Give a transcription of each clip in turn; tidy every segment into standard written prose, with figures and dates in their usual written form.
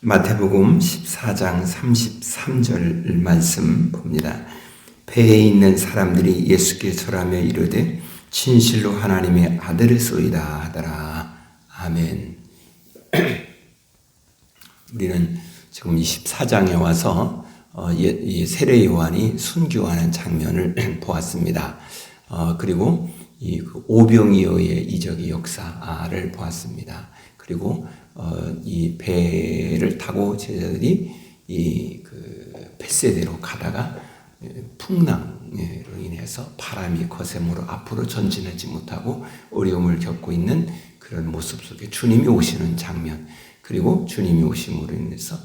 마태복음 14장 33절 말씀 봅니다. 배에 있는 사람들이 예수께 절하며 이르되 진실로 하나님의 아들이소이다 하더라. 아멘. 우리는 지금 24장에 와서 세례 요한이 순교하는 장면을 보았습니다. 그리고 이 오병이어의 이적의 역사를 보았습니다. 그리고 이 배를 타고 제자들이 벳세대로 가다가 풍랑으로 인해서 바람이 거셈으로 앞으로 전진하지 못하고 어려움을 겪고 있는 그런 모습 속에 주님이 오시는 장면, 그리고 주님이 오심으로 인해서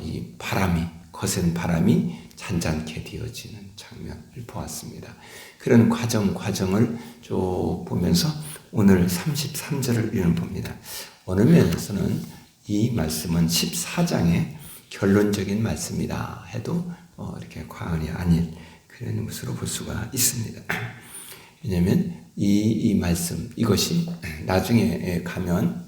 이 거센 바람이 잔잔케 되어지는 장면을 보았습니다. 그런 과정을 쭉 보면서 오늘 33절을 봅니다. 어느 면에서는 이 말씀은 14장의 결론적인 말씀이다 해도 이렇게 과언이 아닐 그런 것으로 볼 수가 있습니다. 왜냐하면 이 말씀, 이것이 나중에 가면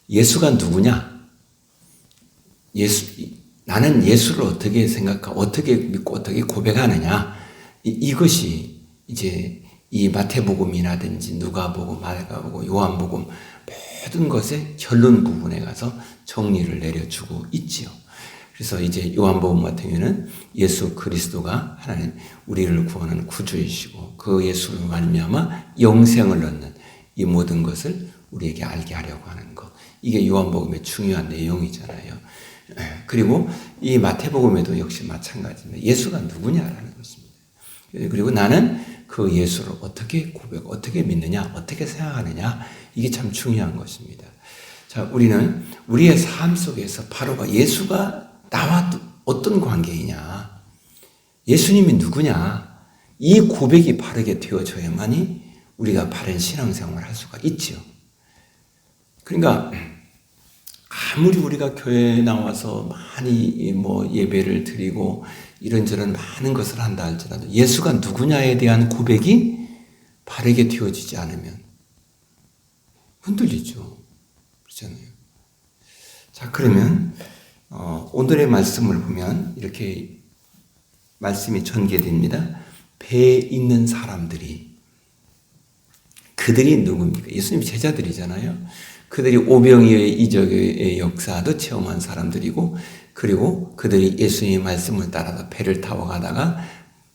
예수가 누구냐? 나는 예수를 어떻게 생각하고 어떻게 믿고 어떻게 고백하느냐? 이것이 이제 이 마태복음이라든지 누가복음, 마가복음, 요한복음 모든 것의 결론 부분에 가서 정리를 내려주고 있지요. 그래서 이제 요한복음 같은 경우는 예수 그리스도가 하나님 우리를 구원하는 구주이시고 그 예수로 말미암아 영생을 얻는 이 모든 것을 우리에게 알게 하려고 하는 것. 이게 요한복음의 중요한 내용이잖아요. 그리고 이 마태복음에도 역시 마찬가지입니다. 예수가 누구냐라는 것입니다. 그리고 나는 그 예수를 어떻게 어떻게 믿느냐, 어떻게 생각하느냐, 이게 참 중요한 것입니다. 자, 우리는 우리의 삶 속에서 바로가 예수가 나와 어떤 관계이냐, 예수님이 누구냐, 이 고백이 바르게 되어져야만이 우리가 바른 신앙생활을 할 수가 있지요. 그러니까 아무리 우리가 교회에 나와서 많이 예배를 드리고 이런저런 많은 것을 한다 할지라도 예수가 누구냐에 대한 고백이 바르게 되어지지 않으면 흔들리죠. 그렇잖아요. 자, 그러면 오늘의 말씀을 보면 이렇게 말씀이 전개됩니다. 배에 있는 사람들이, 그들이 누굽니까? 예수님 제자들이잖아요. 그들이 오병이어의 이적의 역사도 체험한 사람들이고, 그리고 그들이 예수님의 말씀을 따라서 배를 타고 가다가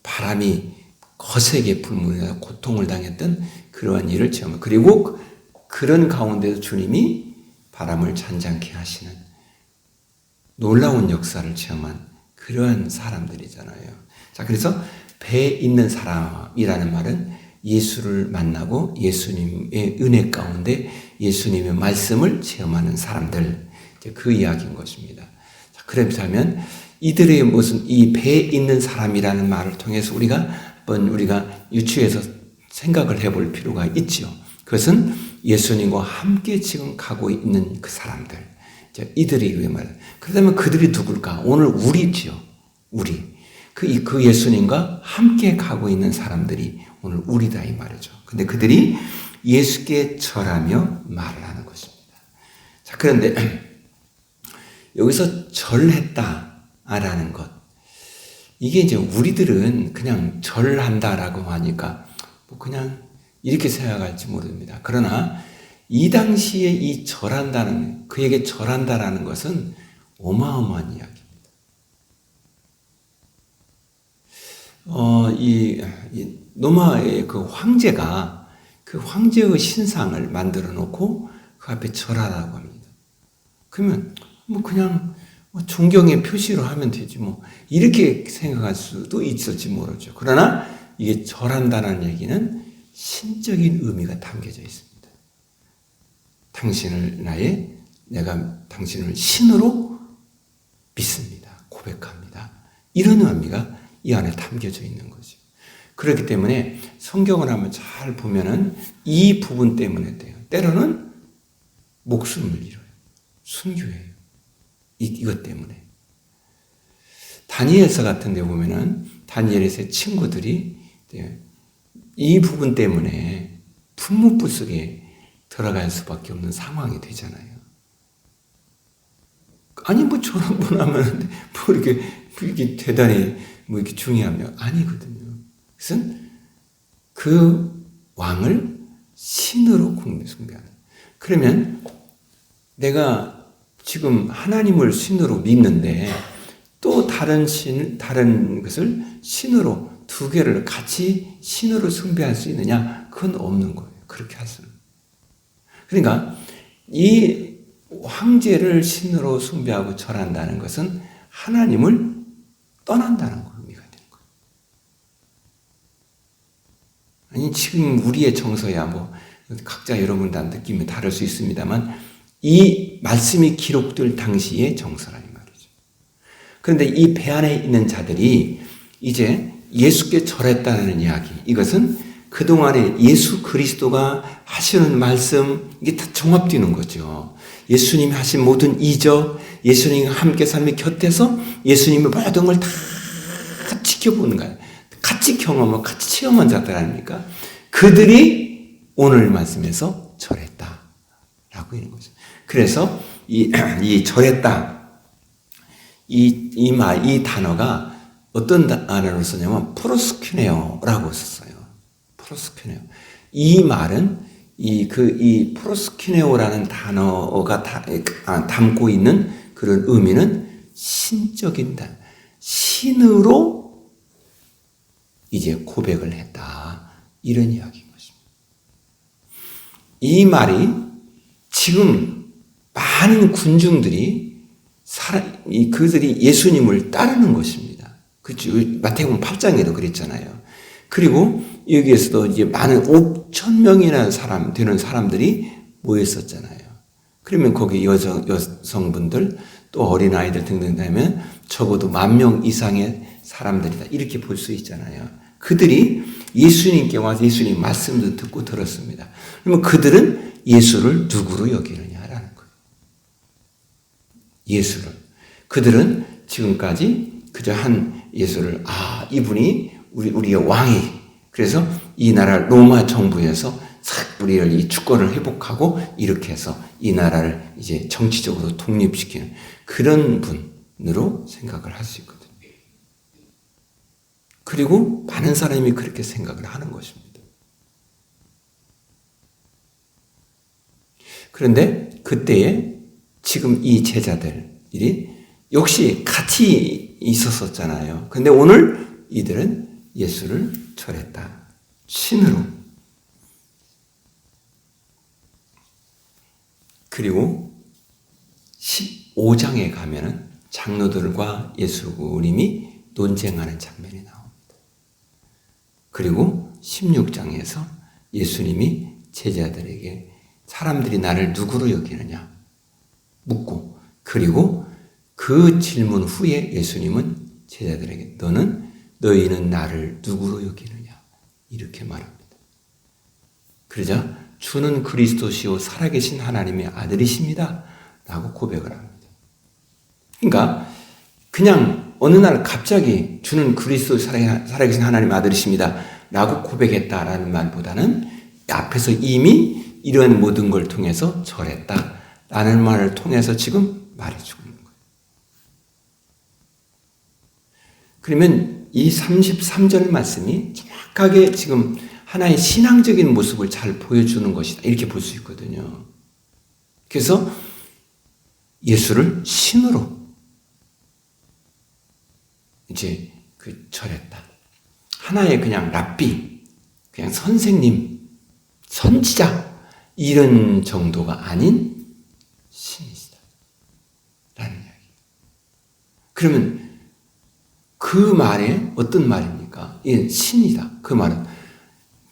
바람이 거세게 불면서 고통을 당했던 그러한 일을 체험한, 그리고 그런 가운데서 주님이 바람을 잔잔케 하시는 놀라운 역사를 체험한 그러한 사람들이잖아요. 자, 그래서 배에 있는 사람이라는 말은 예수를 만나고 예수님의 은혜 가운데 예수님의 말씀을 체험하는 사람들, 그 이야기인 것입니다. 자, 그렇다면 이들의 무슨 이 배에 있는 사람이라는 말을 통해서 우리가 유추해서 생각을 해볼 필요가 있지요. 그것은 예수님과 함께 지금 가고 있는 그 사람들, 이들이 왜 말이야? 그렇다면 그들이 누굴까? 오늘 우리지요. 우리. 그 예수님과 함께 가고 있는 사람들이 오늘 우리다 이 말이죠. 근데 그들이 예수께 절하며 말을 하는 것입니다. 자, 그런데 여기서 절했다라는 것, 이게 이제 우리들은 그냥 절한다라고 하니까 그냥 이렇게 생각할지 모릅니다. 그러나 이 당시에 이 그에게 절한다라는 것은 어마어마한 이야기입니다. 이 로마의 그 황제가 그 황제의 신상을 만들어 놓고 그 앞에 절하라고 합니다. 그러면 그냥 존경의 표시로 하면 되지 이렇게 생각할 수도 있을지 모르죠. 그러나 이게 절한다는 얘기는 신적인 의미가 담겨져 있습니다. 내가 당신을 신으로 믿습니다. 고백합니다. 이런 의미가 이 안에 담겨져 있는 거죠. 그렇기 때문에 성경을 한번 잘 보면은 이 부분 때문에 때로는 목숨을 잃어요. 순교해요. 이것 때문에. 다니엘서 같은 데 보면은 다니엘의 친구들이 이 부분 때문에 풀무불 속에 들어갈 수밖에 없는 상황이 되잖아요. 아니, 뭐 저런 분 하면 뭐 이렇게 대단히 뭐 이렇게 중요하며 아니거든요. 그것은 그 왕을 신으로 숭배하는. 그러면 내가 지금 하나님을 신으로 믿는데 또 다른 것을 신으로 두 개를 같이 신으로 숭배할 수 있느냐? 그건 없는 거예요. 그렇게 할 수는. 그러니까 이 황제를 신으로 숭배하고 절한다는 것은 하나님을 떠난다는 의미가 되는 거예요. 아니, 지금 우리의 정서야 뭐 각자 여러분 다 느낌이 다를 수 있습니다만 이 말씀이 기록될 당시의 정서라는 말이죠. 그런데 이 배 안에 있는 자들이 이제 예수께 절했다는 이야기, 이것은 그동안에 예수 그리스도가 하시는 말씀, 이게 다 종합되는 거죠. 예수님이 하신 모든 이적, 예수님과 함께 삶의 곁에서 예수님의 모든 걸 다 지켜보는 거예요. 같이 경험하고 같이 체험한 자들 아닙니까? 그들이 오늘 말씀에서 절했다라고 하는 거죠. 그래서 이 절했다, 이 단어가 어떤 단어로 쓰냐면 프로스큐네오라고 썼어요. 프로스큐네오. 이 말은 이 프로스큐네오라는 단어가 담고 있는 그런 의미는 신적인 단어. 신으로 이제 고백을 했다. 이런 이야기인 것입니다. 이 말이 지금 많은 군중들이 그들이 예수님을 따르는 것입니다. 그렇죠. 마태복음 8장에도 그랬잖아요. 그리고 여기에서도 이제 많은 5,000명이나 되는 사람들이 모였었잖아요. 그러면 거기 여성분들 또 어린아이들 등등 되면 적어도 10,000명 이상의 사람들이다. 이렇게 볼 수 있잖아요. 그들이 예수님께 와서 예수님 말씀도 듣고 들었습니다. 그러면 그들은 예수를 누구로 여기느냐라는 거예요. 예수를. 그들은 지금까지 그저 한 예수를, 이분이 우리의 왕이, 그래서 이 나라 로마 정부에서 우리를 이 주권을 회복하고 이렇게 해서 이 나라를 이제 정치적으로 독립시키는 그런 분으로 생각을 할 수 있거든요. 그리고 많은 사람이 그렇게 생각을 하는 것입니다. 그런데 그때에 지금 이 제자들이 역시 같이 있었었잖아요. 근데 오늘 이들은 예수를 절했다. 신으로. 그리고 15장에 가면은 장로들과 예수님이 논쟁하는 장면이 나옵니다. 그리고 16장에서 예수님이 제자들에게 사람들이 나를 누구로 여기느냐 묻고, 그리고 그 질문 후에 예수님은 제자들에게 너희는 나를 누구로 여기느냐 이렇게 말합니다. 그러자 주는 그리스도시요 살아계신 하나님의 아들이십니다 라고 고백을 합니다. 그러니까 그냥 어느 날 갑자기 주는 그리스도 살아계신 하나님의 아들이십니다 라고 고백했다라는 말보다는 앞에서 이미 이런 모든 걸 통해서 절했다라는 말을 통해서 지금 말해주고 있는 거예요. 그러면 이 33절 말씀이 정확하게 지금 하나의 신앙적인 모습을 잘 보여주는 것이다. 이렇게 볼 수 있거든요. 그래서 예수를 신으로 이제 절했다. 하나의 그냥 랍비, 그냥 선생님, 선지자 이런 정도가 아닌 신이시다. 라는 이야기. 그러면 그 말에 어떤 말입니까? 예, 신이다. 그 말은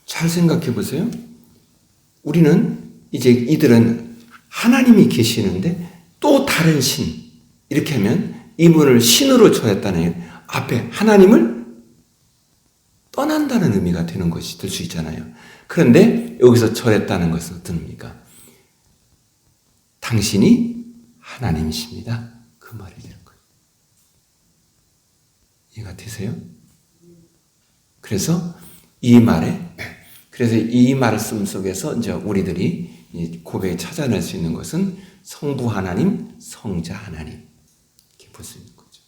잘 생각해 보세요. 우리는 이제 이들은 하나님이 계시는데 또 다른 신 이렇게 하면 이분을 신으로 절했다는 앞에 하나님을 떠난다는 의미가 되는 것이 될 수 있잖아요. 그런데 여기서 절했다는 것은 어떤 의미입니까? 당신이 하나님이십니다. 그 말이 되는 거예요. 이해가 되세요? 그래서 이 말씀 속에서 이제 우리들이 고백에 찾아낼 수 있는 것은 성부 하나님, 성자 하나님 이렇게 볼 수 있는 거죠.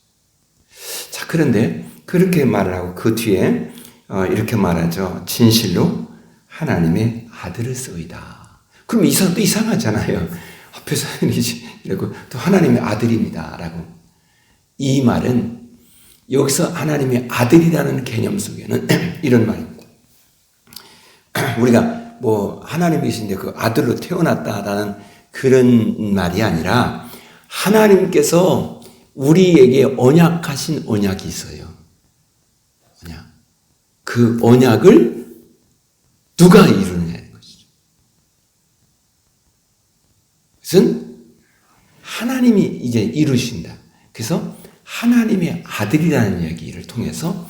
자, 그런데 그렇게 말을 하고 그 뒤에 이렇게 말하죠. 진실로 하나님의 아들을 쓰이다. 그럼 이 사람도 이상하잖아요. 앞에서 이러고 또 하나님의 아들입니다라고. 이 말은 여기서 하나님의 아들이라는 개념 속에는 이런 말입니다. 우리가 하나님이신데 그 아들로 태어났다라는 그런 말이 아니라 하나님께서 우리에게 언약하신 언약이 있어요. 언약. 그 언약을 누가 이루느냐는 것이죠. 그것은 하나님이 이제 이루신다. 그래서 하나님의 아들이라는 얘기를 통해서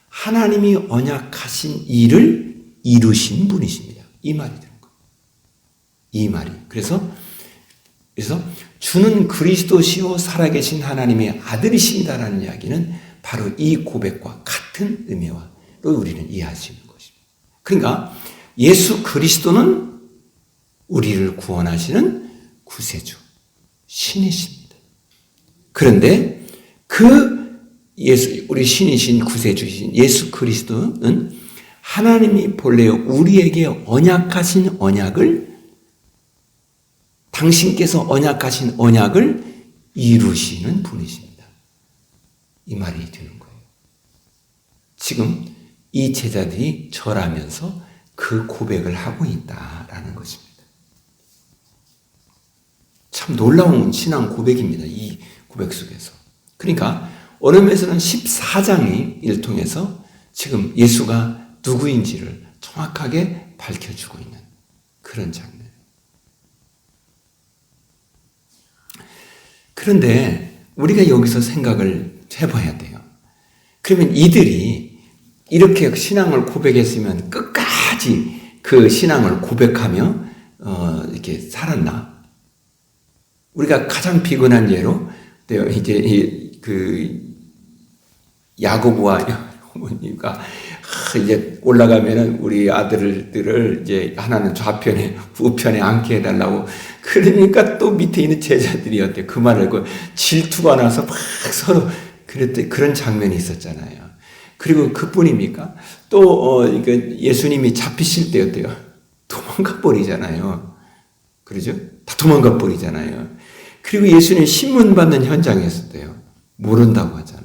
하나님이 언약하신 일을 이루신 분이십니다. 이 말이 되는 거예요. 이 말이. 그래서 주는 그리스도시요 살아계신 하나님의 아들이십니다라는 이야기는 바로 이 고백과 같은 의미와 우리는 이해할 수 있는 것입니다. 그러니까 예수 그리스도는 우리를 구원하시는 구세주, 신이십니다. 그런데 우리 신이신 구세주이신 예수 그리스도는 하나님이 본래 우리에게 언약하신 언약을 당신께서 언약하신 언약을 이루시는 분이십니다. 이 말이 되는 거예요. 지금 이 제자들이 절하면서 그 고백을 하고 있다라는 것입니다. 참 놀라운 신앙 고백입니다. 이 고백 속에서. 그러니까 어느 면에서는 14장을 통해서 지금 예수가 누구인지를 정확하게 밝혀주고 있는 그런 장면. 그런데 우리가 여기서 생각을 해봐야 돼요. 그러면 이들이 이렇게 신앙을 고백했으면 끝까지 그 신앙을 고백하며 이렇게 살았나? 우리가 가장 비근한 예로 이제 야고보와 어머니가 이제 올라가면은 우리 아들들을 이제 하나는 좌편에 우편에 앉게 해달라고 그러니까 또 밑에 있는 제자들이었대. 그 말을 질투가 나서 막 서로 그랬대. 그런 장면이 있었잖아요. 그리고 그뿐입니까? 또 예수님이 잡히실 때였대요. 도망가 버리잖아요. 그러죠? 다 도망가 버리잖아요. 그리고 예수님 신문 받는 현장이었대요. 모른다고 하잖아요.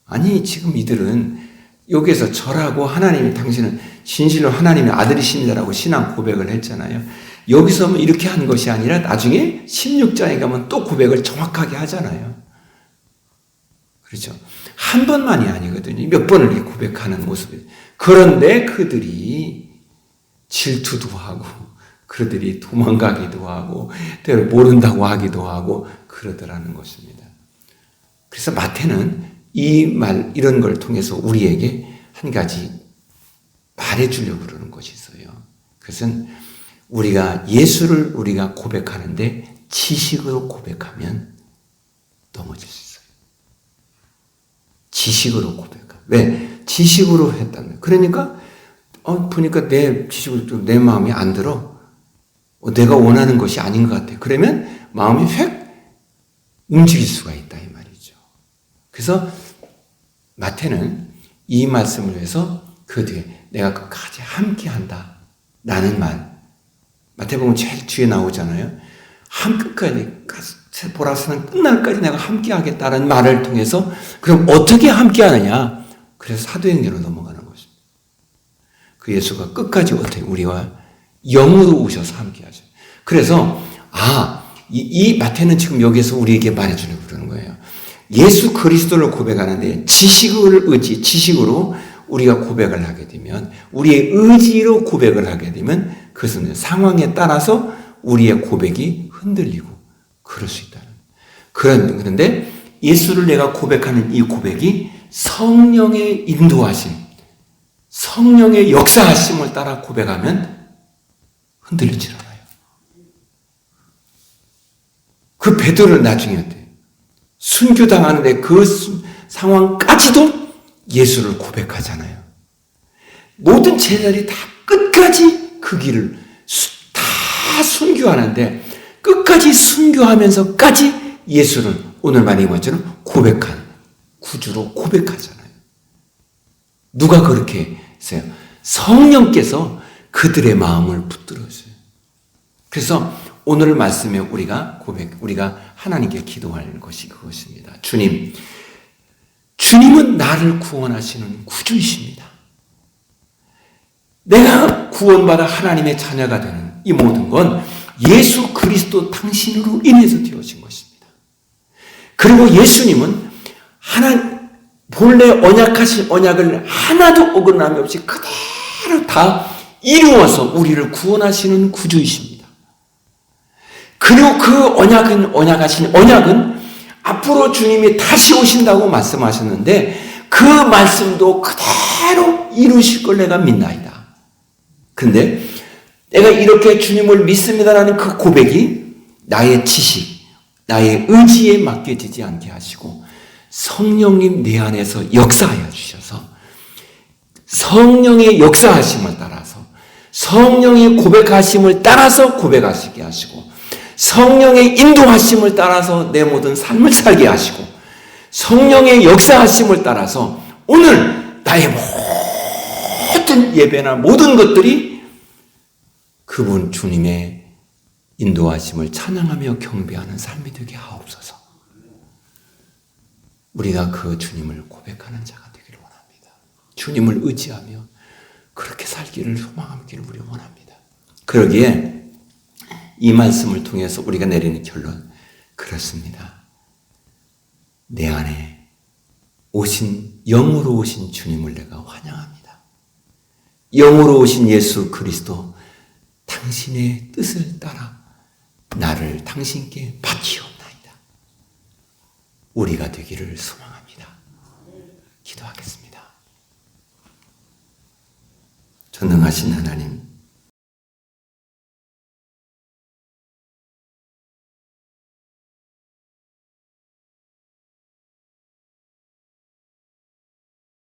아니 지금 이들은 여기에서 절하고 하나님이 당신은 진실로 하나님의 아들이십니다라고 신앙 고백을 했잖아요. 여기서 이렇게 한 것이 아니라 나중에 16장에 가면 또 고백을 정확하게 하잖아요. 그렇죠? 한 번만이 아니거든요. 몇 번을 이렇게 고백하는 모습이에요. 그런데 그들이 질투도 하고 그들이 도망가기도 하고 때로 모른다고 하기도 하고 그러더라는 것입니다. 그래서 마태는 이런 걸 통해서 우리에게 한 가지 말해주려고 그러는 것이 있어요. 그것은 예수를 우리가 고백하는데 지식으로 고백하면 넘어질 수 있어요. 지식으로 고백하면. 왜? 지식으로 했다면. 그러니까, 보니까 내 지식으로 내 마음이 안 들어. 내가 원하는 것이 아닌 것 같아. 그러면 마음이 획 움직일 수가 있다. 이 말이죠. 그래서 마태는 이 말씀을 위해서 그 뒤에 내가 끝까지 함께한다 라는 말. 마태복음 제일 뒤에 나오잖아요. 끝까지 보라스는 끝날까지 내가 함께하겠다는 말을 통해서 그럼 어떻게 함께하느냐? 그래서 사도행전으로 넘어가는 것입니다. 그 예수가 끝까지 어떻게 우리와 영으로 오셔서 함께하죠. 그래서 이 마태는 지금 여기에서 우리에게 말해주려고 그러는 거예요. 예수 그리스도를 고백하는데 지식으로 우리가 고백을 하게 되면 우리의 의지로 고백을 하게 되면 그것은 상황에 따라서 우리의 고백이 흔들리고 그럴 수 있다는. 그런데 예수를 내가 고백하는 이 고백이 성령의 인도하심, 성령의 역사하심을 따라 고백하면 흔들리질 않아요. 그 베드로는 나중에 어때요? 순교당하는데 그 상황까지도 예수를 고백하잖아요. 모든 제자들이 다 끝까지 그 길을 다 순교하는데 끝까지 순교하면서까지 예수를 오늘 말한 것처럼 고백한 구주로 고백하잖아요. 누가 그렇게 했어요? 성령께서 그들의 마음을 붙들어줘요. 그래서 오늘 말씀에 우리가 하나님께 기도할 것이 그것입니다. 주님은 나를 구원하시는 구주이십니다. 내가 구원받아 하나님의 자녀가 되는 이 모든 건 예수 그리스도 당신으로 인해서 되어진 것입니다. 그리고 예수님은 본래 언약하신 언약을 하나도 어긋남이 없이 그대로 다 이루어서 우리를 구원하시는 구주이십니다. 그리고 그 언약하신 언약은 앞으로 주님이 다시 오신다고 말씀하셨는데 그 말씀도 그대로 이루실 걸 내가 믿나이다. 근데 내가 이렇게 주님을 믿습니다라는 그 고백이 나의 지식, 나의 의지에 맡겨지지 않게 하시고 성령님 내 안에서 역사하여 주셔서 성령의 역사하심을 따라서 성령의 고백하심을 따라서 고백하시게 하시고 성령의 인도하심을 따라서 내 모든 삶을 살게 하시고 성령의 역사하심을 따라서 오늘 나의 모든 예배나 모든 것들이 그분 주님의 인도하심을 찬양하며 경배하는 삶이 되게 하옵소서. 우리가 그 주님을 고백하는 자가 되기를 원합니다. 주님을 의지하며 그렇게 살기를 소망하기를 우리 원합니다. 그러기에 이 말씀을 통해서 우리가 내리는 결론 그렇습니다. 내 안에 오신 영으로 오신 주님을 내가 환영합니다. 영으로 오신 예수 그리스도 당신의 뜻을 따라 나를 당신께 바치옵나이다. 우리가 되기를 소망합니다. 기도하겠습니다. 전능하신 하나님,